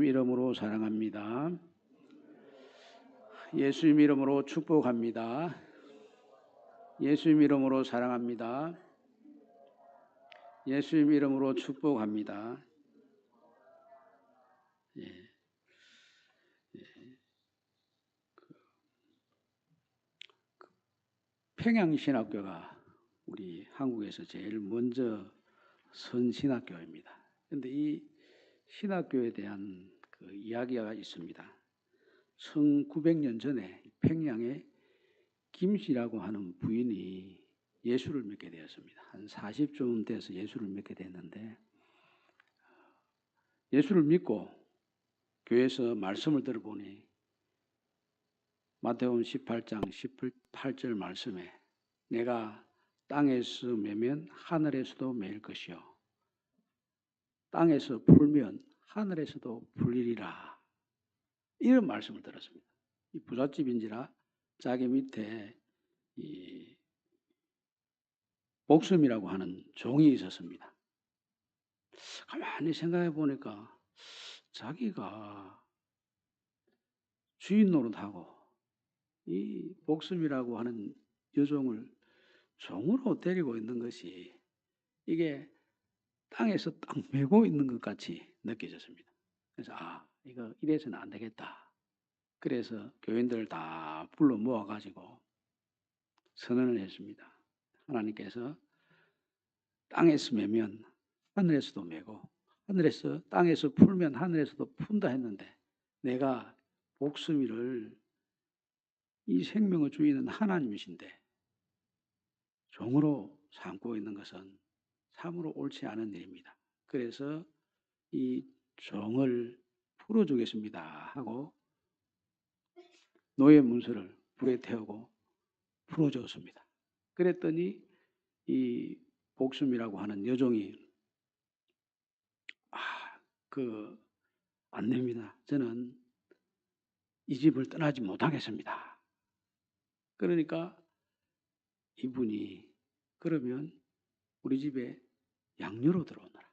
예수님 이름으로 사랑합니다. 예수님 이름으로 축복합니다. 예수님 이름으로 사랑합니다. 예수님 이름으로 축복합니다. 예. 평양신학교가 우리 한국에서 제일 먼저 선 신학교입니다. 그런데 이 신학교에 대한 그 이야기가 있습니다. 1900년 전에 평양에 김씨라고 하는 부인이 예수를 믿게 되었습니다. 한 40쯤 돼서 예수를 믿게 됐는데, 예수를 믿고 교회에서 말씀을 들어보니 마태복음 18장 18절 말씀에 내가 땅에서 매면 하늘에서도 매일 것이요 땅에서 풀면 하늘에서도 풀리리라, 이런 말씀을 들었습니다. 이 부잣집인지라 자기 밑에 이 복섬이라고 하는 종이 있었습니다. 가만히 생각해 보니까 자기가 주인 노릇하고 이 복섬이라고 하는 여종을 종으로 데리고 있는 것이 이게 땅에서 딱 메고 있는 것 같이 느껴졌습니다. 그래서 이거 이래서는 안 되겠다. 그래서 교인들을 다 불러 모아가지고 선언을 했습니다. 하나님께서 땅에서 매면 하늘에서도 매고 하늘에서 땅에서 풀면 하늘에서도 푼다 했는데, 내가 복스미를 이 생명의 주인은 하나님이신데 종으로 삼고 있는 것은 참으로 옳지 않은 일입니다. 그래서 이 종을 풀어주겠습니다 하고 노예 문서를 불에 태우고 풀어줬습니다. 그랬더니 이 복숨이라고 하는 여종이 안 됩니다. 저는 이 집을 떠나지 못하겠습니다. 그러니까 이분이 그러면 우리 집에 양녀로 들어오너라,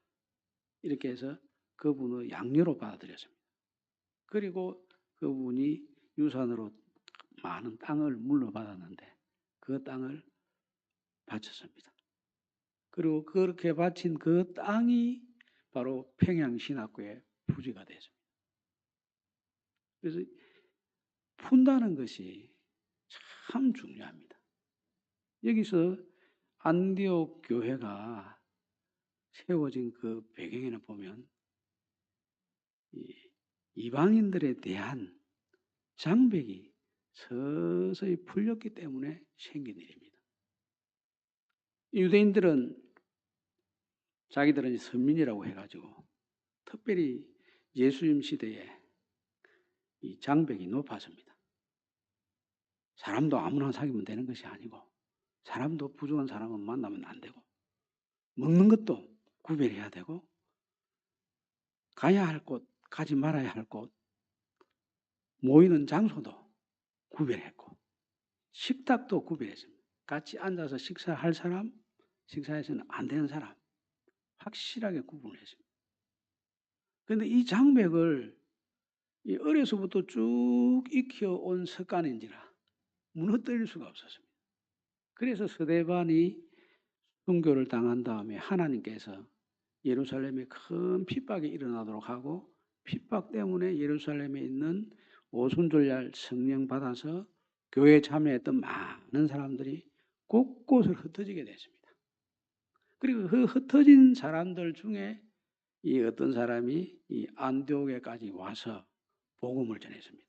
이렇게 해서 그분을 양녀로 받아들였습니다. 그리고 그분이 유산으로 많은 땅을 물려받았는데 그 땅을 바쳤습니다. 그리고 그렇게 바친 그 땅이 바로 평양신학교의 부지가 됐습니다. 그래서 푼다는 것이 참 중요합니다. 여기서 안디옥 교회가 세워진 그 배경에는 보면 이방인들에 대한 장벽이 서서히 풀렸기 때문에 생긴 일입니다. 유대인들은 자기들은 선민이라고 해가지고 특별히 예수님 시대에 이 장벽이 높았습니다. 사람도 아무나 사귀면 되는 것이 아니고, 사람도 부정한 사람은 만나면 안 되고, 먹는 것도 구별해야 되고, 가야 할 곳, 가지 말아야 할 곳, 모이는 장소도 구별했고, 식탁도 구별했습니다. 같이 앉아서 식사할 사람, 식사해서는 안 되는 사람, 확실하게 구분을 했습니다. 그런데 이 장벽을 어려서부터 쭉 익혀온 습관인지라 무너뜨릴 수가 없었습니다. 그래서 스데반이 순교를 당한 다음에 하나님께서 예루살렘에 큰 핍박이 일어나도록 하고, 핍박 때문에 예루살렘에 있는 오순절날 성령 받아서 교회에 참여했던 많은 사람들이 곳곳을 흩어지게 됐습니다. 그리고 그 흩어진 사람들 중에 이 어떤 사람이 이 안디옥에까지 와서 복음을 전했습니다.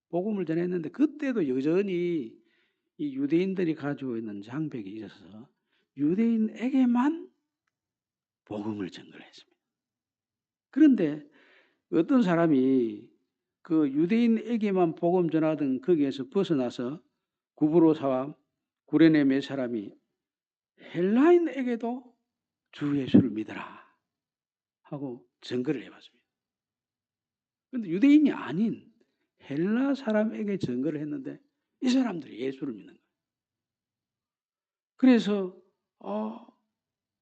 복음을 전했는데 그때도 여전히 이 유대인들이 가지고 있는 장벽이 있어서 유대인에게만 복음을 전달했습니다. 그런데 어떤 사람이 그 유대인에게만 복음 전하던 거기에서 벗어나서 구브로사와 구레네 몇 사람이 헬라인에게도 주 예수를 믿어라 하고 증거를 해봤습니다. 그런데 유대인이 아닌 헬라 사람에게 증거를 했는데 이 사람들이 예수를 믿는 거예요. 그래서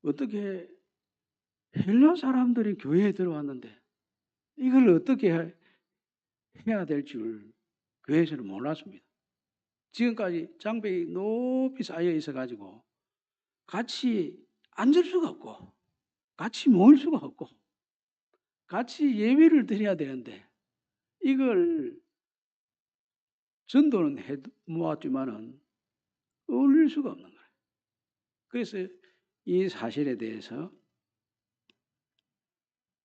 어떻게 헬라 사람들이 교회에 들어왔는데 이걸 어떻게 해야 될 줄 교회에서는 몰랐습니다. 지금까지 장벽이 높이 쌓여 있어가지고 같이 앉을 수가 없고 같이 모일 수가 없고 같이 예배를 드려야 되는데 이걸 전도는 해 모았지만은 어울릴 수가 없는 거예요. 그래서 이 사실에 대해서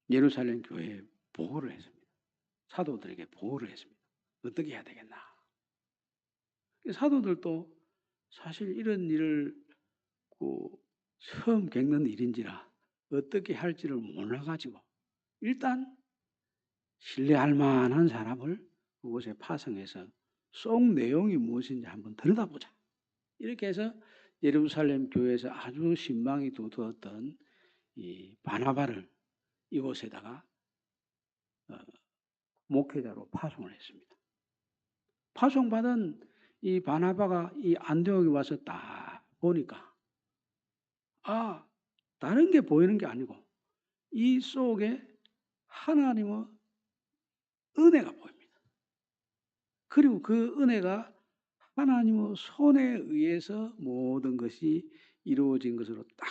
예루살렘 교회에 보고를 했습니다. 사도들에게 보고를 했습니다. 어떻게 해야 되겠나. 사도들도 사실 이런 일을 처음 겪는 일인지라 어떻게 할지를 몰라가지고 일단 신뢰할 만한 사람을 그곳에 파송해서 속 내용이 무엇인지 한번 들여다보자. 이렇게 해서 예루살렘 교회에서 아주 신망이 돋웠던 이 바나바를 이곳에다가 목회자로 파송을 했습니다. 파송받은 이 바나바가 이 안디옥에 와서 딱 보니까 다른 게 보이는 게 아니고 이 속에 하나님의 은혜가 보입니다. 그리고 그 은혜가 하나님의 손에 의해서 모든 것이 이루어진 것으로 딱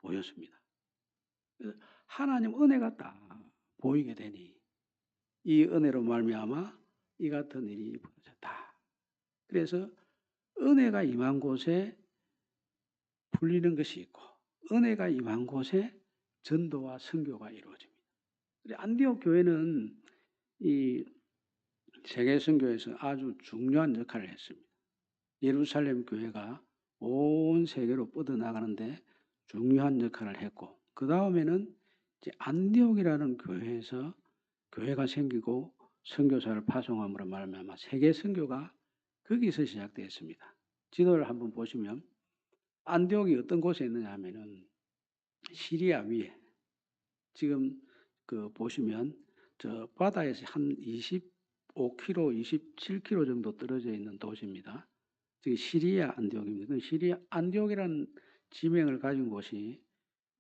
보였습니다. 하나님 은혜가 딱 보이게 되니 이 은혜로 말미암아 이 같은 일이 벌어졌다. 그래서 은혜가 임한 곳에 풀리는 것이 있고 은혜가 임한 곳에 전도와 선교가 이루어집니다. 안디옥 교회는 이 세계 선교에서 아주 중요한 역할을 했습니다. 예루살렘 교회가 온 세계로 뻗어나가는데 중요한 역할을 했고 그 다음에는 이제 안디옥이라는 교회에서 교회가 생기고 선교사를 파송함으로 말미암아 세계 선교가 거기서 시작되었습니다. 지도를 한번 보시면 안디옥이 어떤 곳에 있느냐 하면은 시리아 위에 지금 그 보시면 저 바다에서 한 25km, 27km 정도 떨어져 있는 도시입니다. 즉 시리아 안디옥입니다. 시리아 안디옥이라는 지명을 가진 곳이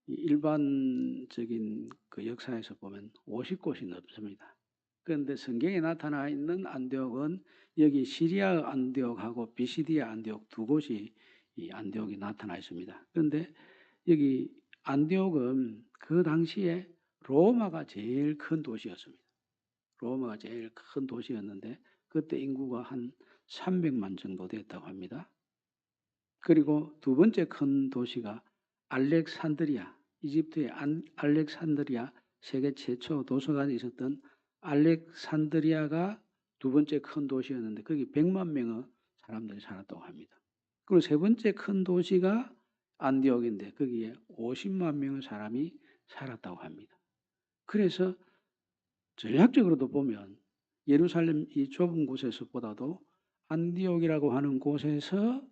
일반적인 그 역사에서 보면 50곳이 넘습니다. 그런데 성경에 나타나 있는 안디옥은 여기 시리아 안디옥하고 비시디아 안디옥 두 곳이 이 안디옥이 나타나 있습니다. 그런데 여기 안디옥은 그 당시에 로마가 제일 큰 도시였습니다. 로마가 제일 큰 도시였는데 그때 인구가 한 300만 정도 됐다고 합니다. 그리고 두 번째 큰 도시가 알렉산드리아, 이집트의 알렉산드리아, 세계 최초 도서관이 있었던 알렉산드리아가 두 번째 큰 도시였는데 거기 100만 명의 사람들이 살았다고 합니다. 그리고 세 번째 큰 도시가 안디옥인데 거기에 50만 명의 사람이 살았다고 합니다. 그래서 전략적으로도 보면 예루살렘 이 좁은 곳에서보다도 안디옥이라고 하는 곳에서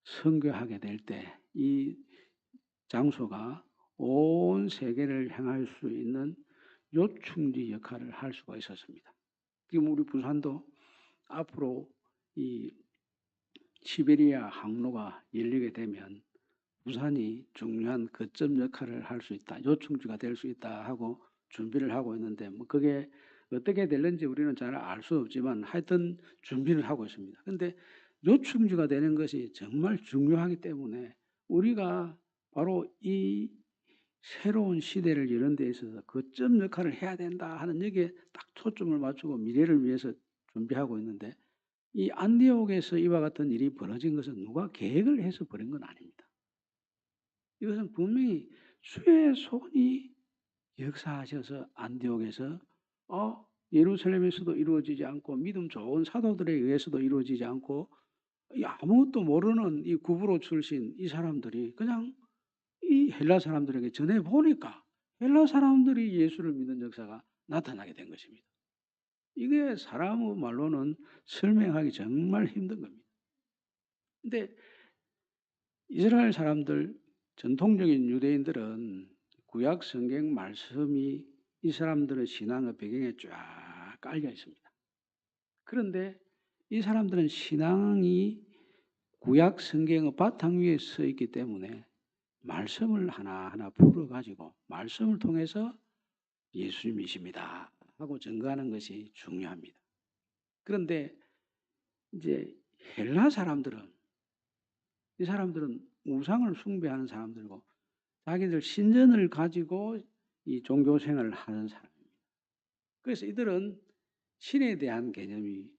선교하게 될 때 이 장소가 온 세계를 향할 수 있는 요충지 역할을 할 수가 있었습니다. 지금 우리 부산도 앞으로 이 시베리아 항로가 열리게 되면 부산이 중요한 거점 역할을 할 수 있다. 요충지가 될 수 있다 하고 준비를 하고 있는데 뭐 그게 어떻게 될는지 우리는 잘 알 수 없지만 하여튼 준비를 하고 있습니다. 그런데 요충지가 되는 것이 정말 중요하기 때문에 우리가 바로 이 새로운 시대를 여는 데 있어서 거점 역할을 해야 된다 하는 여기에 딱 초점을 맞추고 미래를 위해서 준비하고 있는데 이 안디옥에서 이와 같은 일이 벌어진 것은 누가 계획을 해서 벌인 건 아닙니다. 이것은 분명히 주의 손이 역사하셔서 안디옥에서 예루살렘에서도 이루어지지 않고 믿음 좋은 사도들에 의해서도 이루어지지 않고 아무것도 모르는 이 구브로 출신 이 사람들이 그냥 이 헬라 사람들에게 전해 보니까 헬라 사람들이 예수를 믿는 역사가 나타나게 된 것입니다. 이게 사람의 말로는 설명하기 정말 힘든 겁니다. 근데 이스라엘 사람들 전통적인 유대인들은 구약 성경 말씀이 이 사람들의 신앙의 배경에 쫙 깔려 있습니다. 그런데 이 사람들은 신앙이 구약 성경의 바탕 위에 서 있기 때문에 말씀을 하나하나 풀어가지고 말씀을 통해서 예수님이십니다 하고 증거하는 것이 중요합니다. 그런데 이제 헬라 사람들은, 이 사람들은 우상을 숭배하는 사람들이고 자기들 신전을 가지고 이 종교 생활을 하는 사람입니다. 그래서 이들은 신에 대한 개념이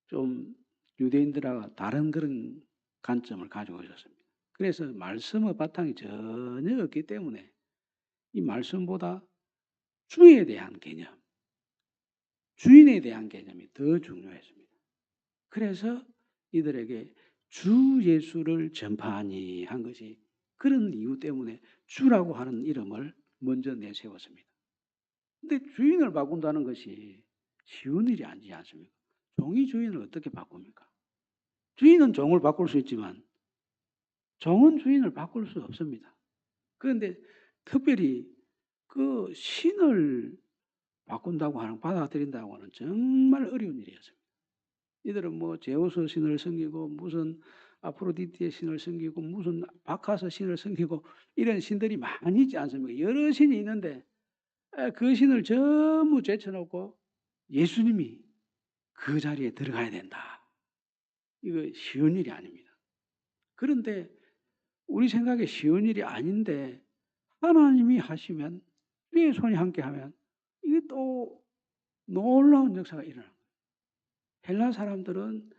좀 유대인들과 다른 그런 관점을 가지고 있었습니다. 그래서 말씀의 바탕이 전혀 없기 때문에 이 말씀보다 주에 대한 개념, 주인에 대한 개념이 더 중요했습니다. 그래서 이들에게 주 예수를 전파하니 한 것이 그런 이유 때문에 주라고 하는 이름을 먼저 내세웠습니다. 근데 주인을 바꾼다는 것이 쉬운 일이 아니지 않습니까? 종이 주인을 어떻게 바꿉니까? 주인은 종을 바꿀 수 있지만 종은 주인을 바꿀 수 없습니다. 그런데 특별히 그 신을 바꾼다고 하는, 받아들인다고 하는 정말 어려운 일이었습니다. 이들은 뭐 제우스 신을 섬기고 무슨 아프로디테의 신을 섬기고 무슨 바카스 신을 섬기고 이런 신들이 많이 있지 않습니까? 여러 신이 있는데 그 신을 전부 제쳐놓고 예수님이 그 자리에 들어가야 된다. 이거 쉬운 일이 아닙니다. 그런데 우리 생각에 쉬운 일이 아닌데 하나님이 하시면, 주의 손이 함께하면 이게 또 놀라운 역사가 일어납니다. 헬라 사람들은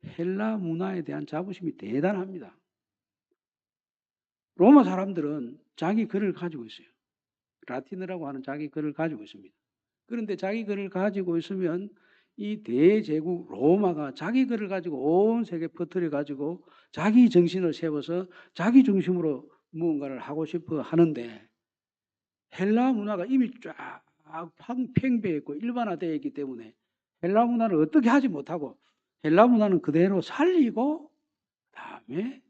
헬라 문화에 대한 자부심이 대단합니다. 로마 사람들은 자기 글을 가지고 있어요. 라틴어라고 하는 자기 글을 가지고 있습니다. 그런데 자기 글을 가지고 있으면 이 대제국 로마가 자기 글을 가지고 온 세계에 퍼뜨려 가지고 자기 정신을 세워서 자기 중심으로 무언가를 하고 싶어 하는데, 헬라 문화가 이미 쫙 팽배했고 일반화되어 있기 때문에 헬라 문화를 어떻게 하지 못하고 헬라 문화는 그대로 살리고 다음에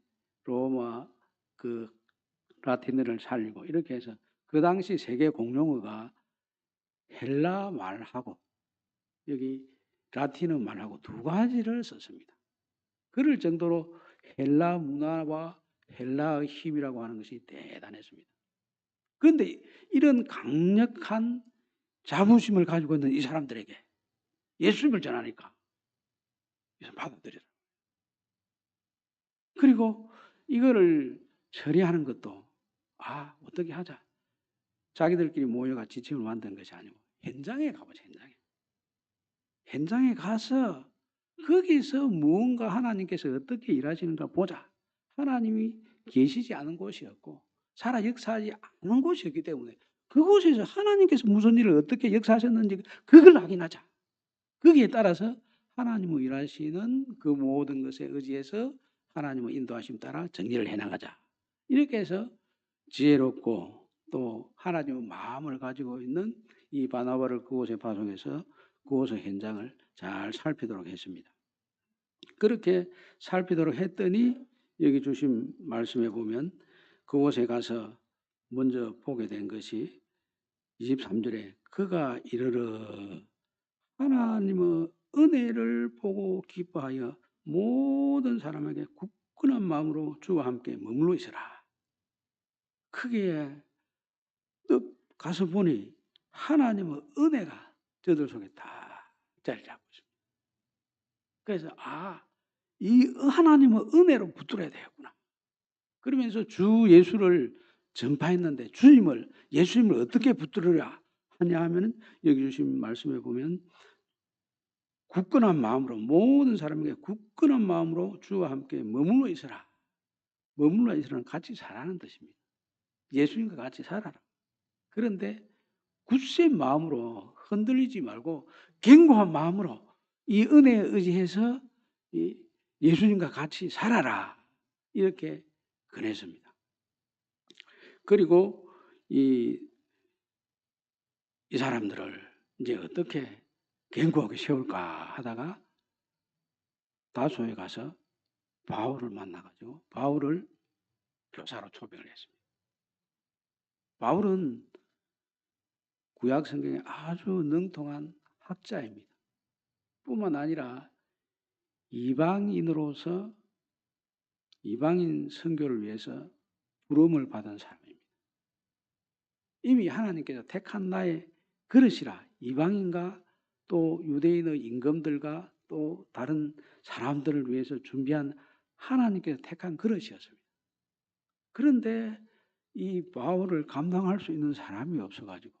로마 그 라틴어를 살리고 이렇게 해서 그 당시 세계 공용어가 헬라 말하고 여기 라틴어 말하고 두 가지를 썼습니다. 그럴 정도로 헬라 문화와 헬라의 힘이라고 하는 것이 대단했습니다. 그런데 이런 강력한 자부심을 가지고 있는 이 사람들에게 예수님을 전하니까 받아들여라. 그리고 이거를 처리하는 것도 어떻게 하자. 자기들끼리 모여가 지침을 만든 것이 아니고 현장에 가보자. 현장에 가서 거기서 무언가 하나님께서 어떻게 일하시는가 보자. 하나님이 계시지 않은 곳이었고 살아 역사하지 않은 곳이었기 때문에 그곳에서 하나님께서 무슨 일을 어떻게 역사하셨는지 그걸 확인하자. 거기에 따라서 하나님의 일하시는 그 모든 것에 의지해서 하나님의 인도하심 따라 정리를 해나가자. 이렇게 해서 지혜롭고 또 하나님의 마음을 가지고 있는 이 바나바를 그곳에 파송해서 그곳의 현장을 잘 살피도록 했습니다. 그렇게 살피도록 했더니 여기 주신 말씀에 보면 그곳에 가서 먼저 보게 된 것이 23절에 그가 이르러 하나님의 은혜를 보고 기뻐하여 모든 사람에게 굳건한 마음으로 주와 함께 머물러 있으라. 크게 가서 보니 하나님의 은혜가 저들 속에 다 자리 잡고 있습니다. 그래서 이 하나님의 은혜로 붙들어야 되겠구나. 그러면서 주 예수를 전파했는데 예수님을 어떻게 붙들으라 하냐 하면 여기 주신 말씀에 보면 굳건한 마음으로 모든 사람에게 굳건한 마음으로 주와 함께 머물러 있으라. 머물러 있으라는 같이 살아는 뜻입니다. 예수님과 같이 살아라. 그런데 굳센 마음으로 흔들리지 말고 견고한 마음으로 이 은혜에 의지해서 예수님과 같이 살아라. 이렇게 권했습니다. 그리고 이 사람들을 이제 어떻게 견고하게 세울까 하다가 다소에 가서 바울을 만나가지고 바울을 교사로 초빙을 했습니다. 바울은 구약 성경에 아주 능통한 학자입니다. 뿐만 아니라 이방인으로서 이방인 선교를 위해서 부름을 받은 사람입니다. 이미 하나님께서 택한 나의 그릇이라. 이방인과 또 유대인의 임금들과 또 다른 사람들을 위해서 준비한 하나님께서 택한 그릇이었습니다. 그런데 이 바울을 감당할 수 있는 사람이 없어가지고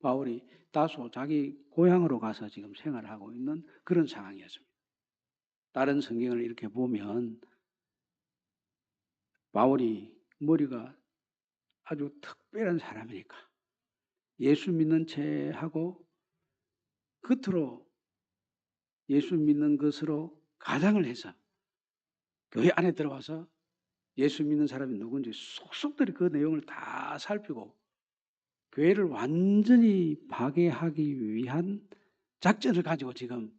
바울이 다소 자기 고향으로 가서 지금 생활하고 있는 그런 상황이었습니다. 다른 성경을 이렇게 보면 바울이 머리가 아주 특별한 사람이니까 예수 믿는 채 하고 겉으로 예수 믿는 것으로 가장을 해서 교회 안에 들어와서 예수 믿는 사람이 누군지 속속들이 그 내용을 다 살피고 교회를 완전히 파괴하기 위한 작전을 가지고 지금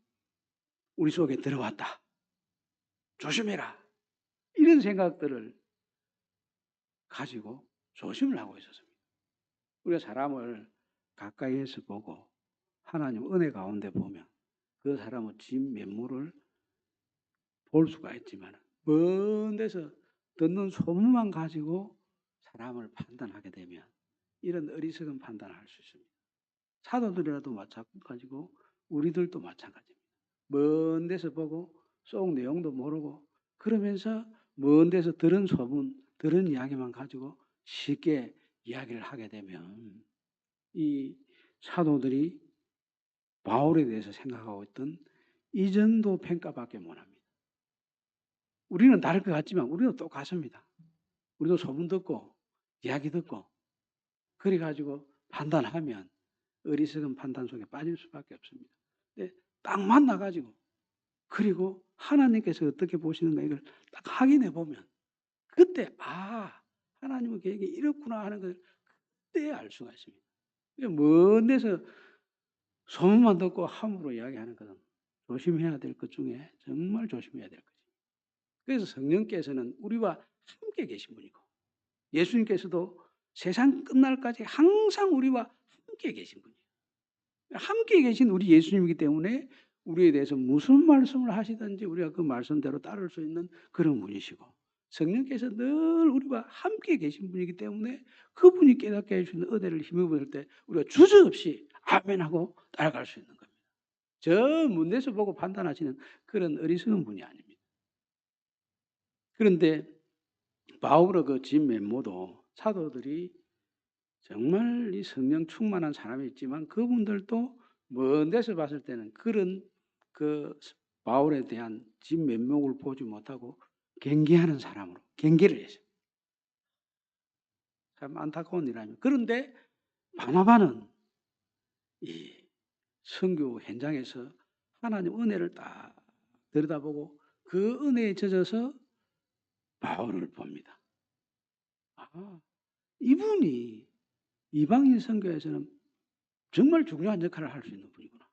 우리 속에 들어왔다. 조심해라. 이런 생각들을 가지고 조심을 하고 있었습니다. 우리가 사람을 가까이에서 보고 하나님 은혜 가운데 보면 그 사람의 진면모를 볼 수가 있지만 먼 데서 듣는 소문만 가지고 사람을 판단하게 되면 이런 어리석은 판단을 할 수 있습니다. 사도들이라도 마찬가지고 우리들도 마찬가지입니다. 먼 데서 보고 속 내용도 모르고 그러면서 먼 데서 들은 소문, 들은 이야기만 가지고 쉽게 이야기를 하게 되면 이 사도들이 바울에 대해서 생각하고 있던 이 정도 평가밖에 못합니다. 우리는 다를 것 같지만 우리도 똑같습니다. 우리도 소문 듣고 이야기 듣고 그래가지고 판단하면 어리석은 판단 속에 빠질 수밖에 없습니다. 근데 딱 만나가지고 그리고 하나님께서 어떻게 보시는가 이걸 딱 확인해 보면 그때 하나님의 계획이 이렇구나 하는 걸 그때 알 수가 있습니다. 먼 데서 소문만 듣고 함부로 이야기하는 것은 조심해야 될 것 중에 정말 조심해야 될 것입니다. 그래서 성령께서는 우리와 함께 계신 분이고 예수님께서도 세상 끝날까지 항상 우리와 함께 계신 분이에요. 함께 계신 우리 예수님이기 때문에 우리에 대해서 무슨 말씀을 하시든지 우리가 그 말씀대로 따를 수 있는 그런 분이시고 성령께서 늘 우리와 함께 계신 분이기 때문에 그분이 깨닫게 해주시는 은혜를 힘입을 때 우리가 주저없이 아멘하고 따라갈 수 있는 겁니다. 저 문에서 보고 판단하시는 그런 어리석은 분이 아닙니다. 그런데 바울의 그 진면모도 사도들이 정말 이 성령 충만한 사람이 있지만 그분들도 먼 데서 봤을 때는 그런 그 바울에 대한 진면목을 보지 못하고 경계하는 사람으로 경계를 했어요. 참 안타까운 일입니다. 그런데 바나바는 이 선교 현장에서 하나님 은혜를 딱 들여다보고 그 은혜에 젖어서 바울을 봅니다. 이분이 이방인 선교에서는 정말 중요한 역할을 할 수 있는 분이구나.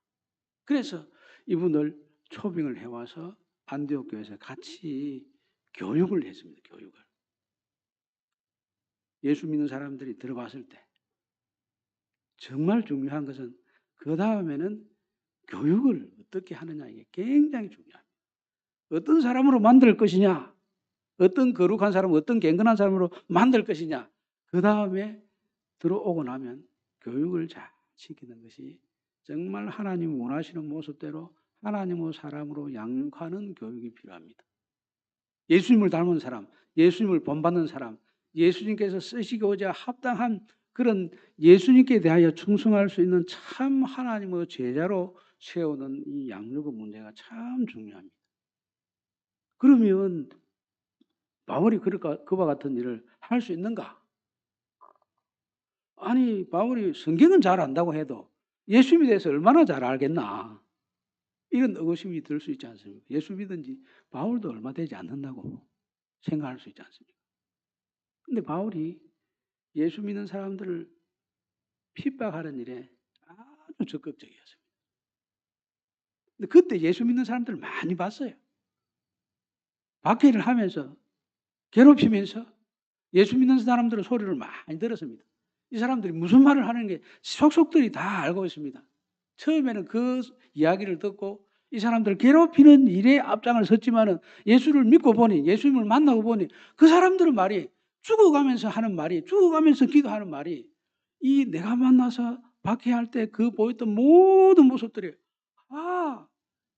그래서 이분을 초빙을 해와서 안디옥 교회에서 같이 교육을 했습니다. 교육을. 예수 믿는 사람들이 들어봤을 때 정말 중요한 것은 그 다음에는 교육을 어떻게 하느냐 이게 굉장히 중요합니다. 어떤 사람으로 만들 것이냐, 어떤 거룩한 사람, 어떤 경건한 사람으로 만들 것이냐, 그 다음에 들어오고 나면 교육을 잘 시키는 것이 정말 하나님 원하시는 모습대로 하나님의 사람으로 양육하는 교육이 필요합니다. 예수님을 닮은 사람, 예수님을 본받는 사람, 예수님께서 쓰시고자 합당한 그런 예수님께 대하여 충성할 수 있는 참 하나님의 제자로 세우는 이 양육의 문제가 참 중요합니다. 그러면 바울이 그와 같은 일을 할 수 있는가? 아니 바울이 성경은 잘 안다고 해도 예수님에 대해서 얼마나 잘 알겠나? 이런 의구심이 들 수 있지 않습니까? 예수 믿은지 바울도 얼마 되지 않는다고 생각할 수 있지 않습니까? 근데 바울이 예수 믿는 사람들을 핍박하는 일에 아주 적극적이었습니다. 근데 그때 예수 믿는 사람들을 많이 봤어요. 박해를 하면서 괴롭히면서 예수 믿는 사람들의 소리를 많이 들었습니다. 이 사람들이 무슨 말을 하는 게 속속들이 다 알고 있습니다. 처음에는 그 이야기를 듣고 이 사람들을 괴롭히는 일에 앞장을 섰지만은 예수를 믿고 보니 예수님을 만나고 보니 그 사람들은 말이 죽어가면서 하는 말이 죽어가면서 기도하는 말이 이 내가 만나서 박해할 때 그 보였던 모든 모습들이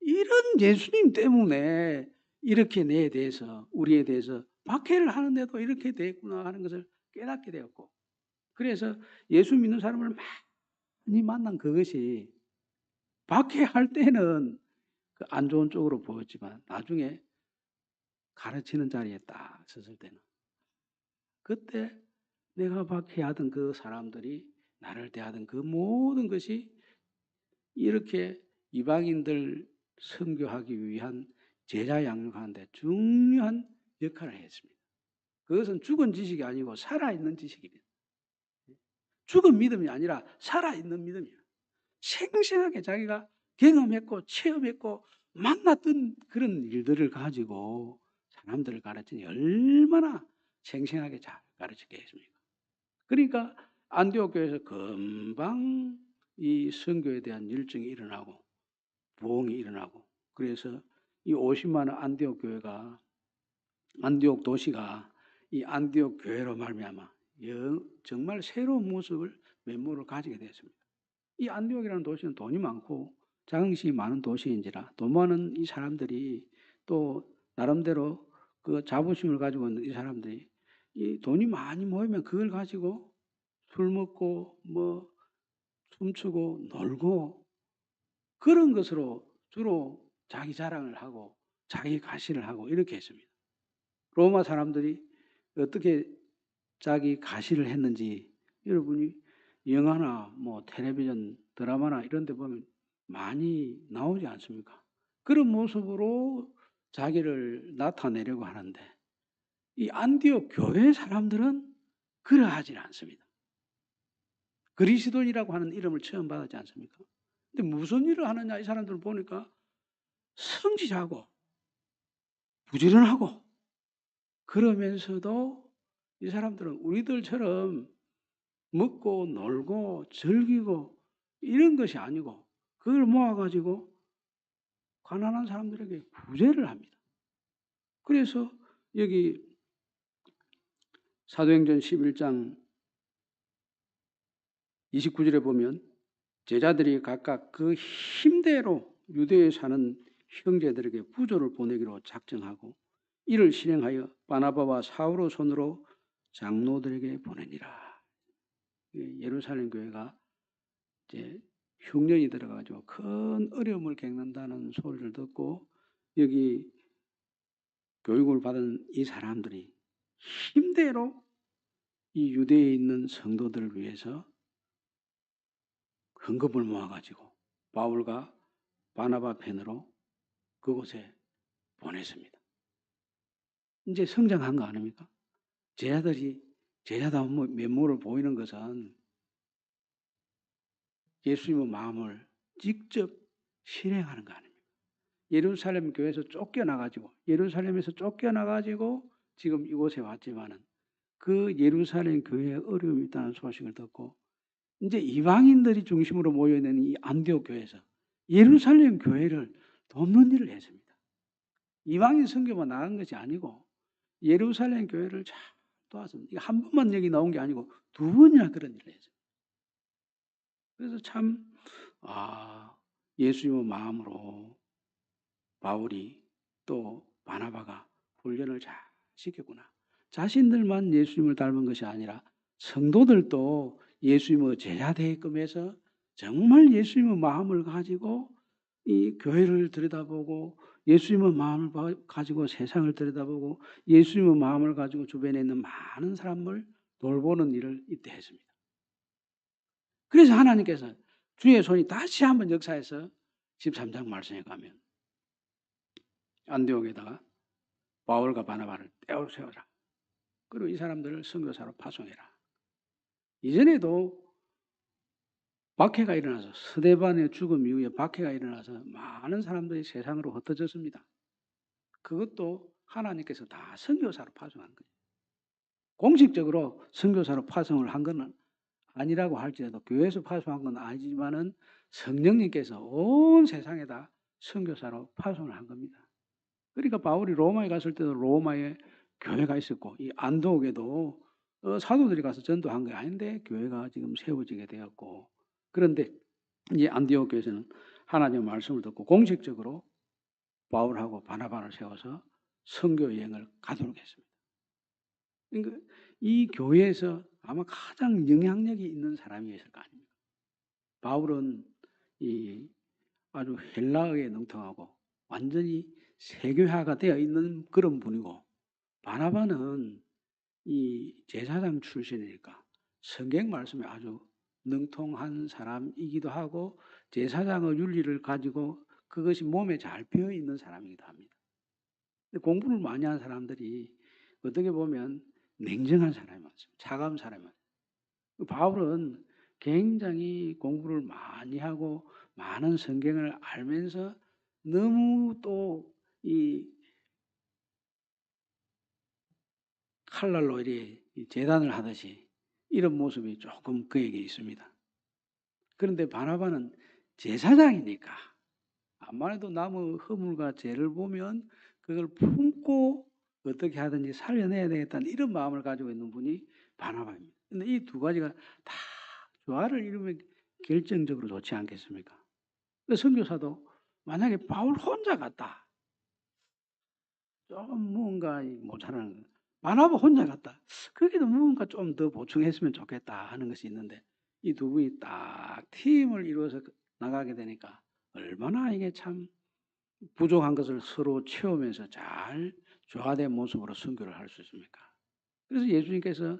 이런 예수님 때문에 이렇게 내에 대해서 우리에 대해서 박해를 하는데도 이렇게 됐구나 하는 것을 깨닫게 되었고, 그래서 예수 믿는 사람을 많이 만난 그것이 박해할 때는 그 안 좋은 쪽으로 보였지만 나중에 가르치는 자리에 딱 섰을 때는 그때 내가 박해하던 그 사람들이 나를 대하던 그 모든 것이 이렇게 이방인들 선교하기 위한 제자 양육하는데 중요한 역할을 했습니다. 그것은 죽은 지식이 아니고 살아있는 지식입니다. 죽은 믿음이 아니라 살아있는 믿음이에요. 생생하게 자기가 경험했고 체험했고 만났던 그런 일들을 가지고 사람들을 가르치니 얼마나 생생하게 잘 가르치겠습니까? 그러니까 안디옥 교회에서 금방 이 선교에 대한 열정이 일어나고 부흥이 일어나고, 그래서 이 50만 안디옥 교회가, 안디옥 도시가 이 안디옥 교회로 말미암아 정말 새로운 모습을 면모를 가지게 됐습니다. 이 안디옥이라는 도시는 돈이 많고 자긍심이 많은 도시인지라 돈 많은 이 사람들이 또 나름대로 그 자부심을 가지고 있는 이 사람들이 이 돈이 많이 모이면 그걸 가지고 술 먹고 뭐 춤추고 놀고 그런 것으로 주로 자기 자랑을 하고 자기 가시를 하고 이렇게 했습니다. 로마 사람들이 어떻게 자기 가시를 했는지 여러분이 영화나 뭐 텔레비전 드라마나 이런 데 보면 많이 나오지 않습니까? 그런 모습으로 자기를 나타내려고 하는데 이 안디옥 교회 사람들은 그러하지 않습니다. 그리스도인이라고 하는 이름을 처음 받았지 않습니까? 근데 무슨 일을 하느냐, 이 사람들을 보니까 성실하고 부지런하고 그러면서도 이 사람들은 우리들처럼 먹고 놀고 즐기고 이런 것이 아니고 그걸 모아가지고 가난한 사람들에게 구제를 합니다. 그래서 여기 사도행전 11장 29절에 보면 제자들이 각각 그 힘대로 유대에 사는 형제들에게 부조를 보내기로 작정하고 이를 실행하여 바나바와 사울의 손으로 장로들에게 보내니라. 예루살렘 교회가 이제 흉년이 들어가지고 큰 어려움을 겪는다는 소리를 듣고 여기 교육을 받은 이 사람들이 힘대로 이 유대에 있는 성도들을 위해서 헌금을 모아가지고 바울과 바나바 편으로 그곳에 보냈습니다. 이제 성장한 거 아닙니까? 제자들이 제자다운 면모를 보이는 것은 예수님의 마음을 직접 실행하는 거 아닙니까? 예루살렘 교회에서 예루살렘에서 쫓겨나가지고 지금 이곳에 왔지만은 그 예루살렘 교회에 어려움이 있다는 소식을 듣고 이제 이방인들이 중심으로 모여있는 이 안디옥 교회에서 예루살렘 교회를 돕는 일을 했습니다. 이방인 선교만 나간 것이 아니고 예루살렘 교회를 잘 도왔습니다. 이게 한 번만 여기 나온 게 아니고 두 번이나 그런 일을 했습니다. 그래서 참 예수님의 마음으로 바울이 또 바나바가 훈련을 잘 시켰구나. 자신들만 예수님을 닮은 것이 아니라 성도들도 예수님의 제자 되게끔해서 정말 예수님의 마음을 가지고 이 교회를 들여다보고 예수님의 마음을 가지고 세상을 들여다보고 예수님의 마음을 가지고 주변에 있는 많은 사람을 돌보는 일을 이때 했습니다. 그래서 하나님께서 주의 손이 다시 한번 역사해서 13장 말씀에 가면 안디옥에다가 바울과 바나바를 떼어 세워라. 그리고 이 사람들을 선교사로 파송해라. 이전에도 박해가 일어나서 스데반의 죽음 이후에 박해가 일어나서 많은 사람들이 세상으로 흩어졌습니다. 그것도 하나님께서 다 선교사로 파송한 거예요. 공식적으로 선교사로 파송을 한 건 아니라고 할지라도 교회에서 파송한 건 아니지만은 성령님께서 온 세상에다 선교사로 파송을 한 겁니다. 그러니까 바울이 로마에 갔을 때도 로마에 교회가 있었고 이 안디옥에도 사도들이 가서 전도한 게 아닌데 교회가 지금 세워지게 되었고, 그런데 이 안디옥 교회에서는 하나님의 말씀을 듣고 공식적으로 바울하고 바나바를 세워서 선교 여행을 가도록 했습니다. 그러니까 이 교회에서 아마 가장 영향력이 있는 사람이었을 거 아닙니까? 바울은 이 아주 헬라어에 능통하고 완전히 세계화가 되어 있는 그런 분이고, 바나바는 이 제사장 출신이니까 성경 말씀에 아주 능통한 사람이기도 하고 제사장의 윤리를 가지고 그것이 몸에 잘 배어 있는 사람이기도 합니다. 근데 공부를 많이 한 사람들이 어떻게 보면 냉정한 사람이 많습니다. 차가운 사람이 많습니다. 바울은 굉장히 공부를 많이 하고 많은 성경을 알면서 너무 또 이 칼날로 이렇게 재단을 하듯이 이런 모습이 조금 그에게 있습니다. 그런데 바나바는 제사장이니까 암만 해도 남의 허물과 죄를 보면 그걸 품고 어떻게 하든지 살려내야 되겠다는 이런 마음을 가지고 있는 분이 바나바입니다. 근데 이 두 가지가 다 조화를 이루면 결정적으로 좋지 않겠습니까? 선교사도 만약에 바울 혼자 갔다, 좀 뭔가 모자라는 거. 바나바 혼자 갔다, 거기도 뭔가 좀 더 보충했으면 좋겠다 하는 것이 있는데, 이 두 분이 딱 팀을 이루어서 나가게 되니까 얼마나 이게 참 부족한 것을 서로 채우면서 잘 조화된 모습으로 선교를 할 수 있습니까? 그래서 예수님께서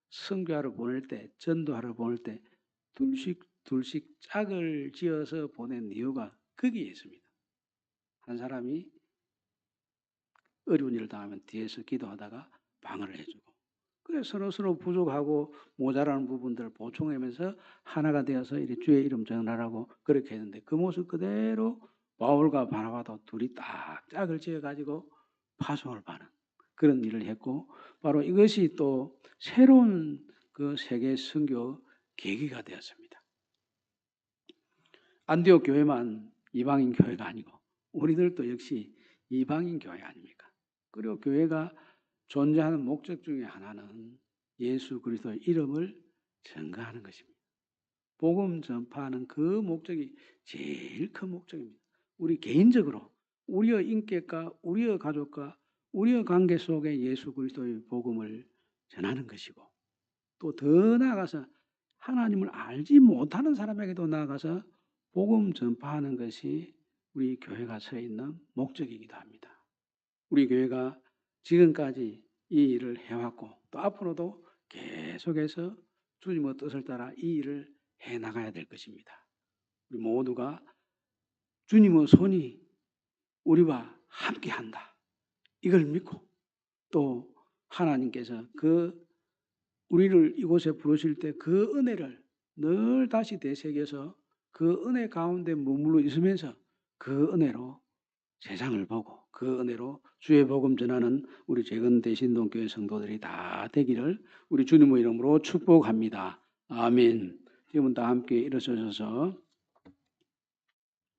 선교하러 보낼 때, 전도하러 보낼 때 둘씩 짝을 지어서 보낸 이유가 거기에 있습니다. 한 사람이 어려운 일을 당하면 뒤에서 기도하다가 방어를 해주고, 그래서 서로 부족하고 모자라는 부분들을 보충하면서 하나가 되어서 이렇게 주의 이름 전하라고 그렇게 했는데, 그 모습 그대로 바울과 바나바도 둘이 딱 짝을 지어가지고 파송을 받는 그런 일을 했고, 바로 이것이 또 새로운 그 세계 선교 계기가 되었습니다. 안디옥 교회만 이방인 교회가 아니고 우리들도 역시 이방인 교회 아닙니까? 그리고 교회가 존재하는 목적 중에 하나는 예수 그리스도의 이름을 증거하는 것입니다. 복음 전파하는 그 목적이 제일 큰 목적입니다. 우리 개인적으로 우리의 인격과 우리의 가족과 우리의 관계 속에 예수 그리스도의 복음을 전하는 것이고, 또 더 나아가서 하나님을 알지 못하는 사람에게도 나아가서 복음 전파하는 것이 우리 교회가 서 있는 목적이기도 합니다. 우리 교회가 지금까지 이 일을 해왔고 또 앞으로도 계속해서 주님의 뜻을 따라 이 일을 해나가야 될 것입니다. 우리 모두가 주님의 손이 우리와 함께한다, 이걸 믿고, 또 하나님께서 우리를 이곳에 부르실 때 그 은혜를 늘 다시 되새겨서 그 은혜 가운데 머물러 있으면서 그 은혜로 세상을 보고 그 은혜로 주의 복음 전하는 우리 재건 대신동교회 성도들이 다 되기를 우리 주님의 이름으로 축복합니다. 아멘. 지금은 다 함께 일어서셔서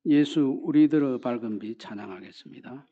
예수 우리들의 밝은 빛 찬양하겠습니다.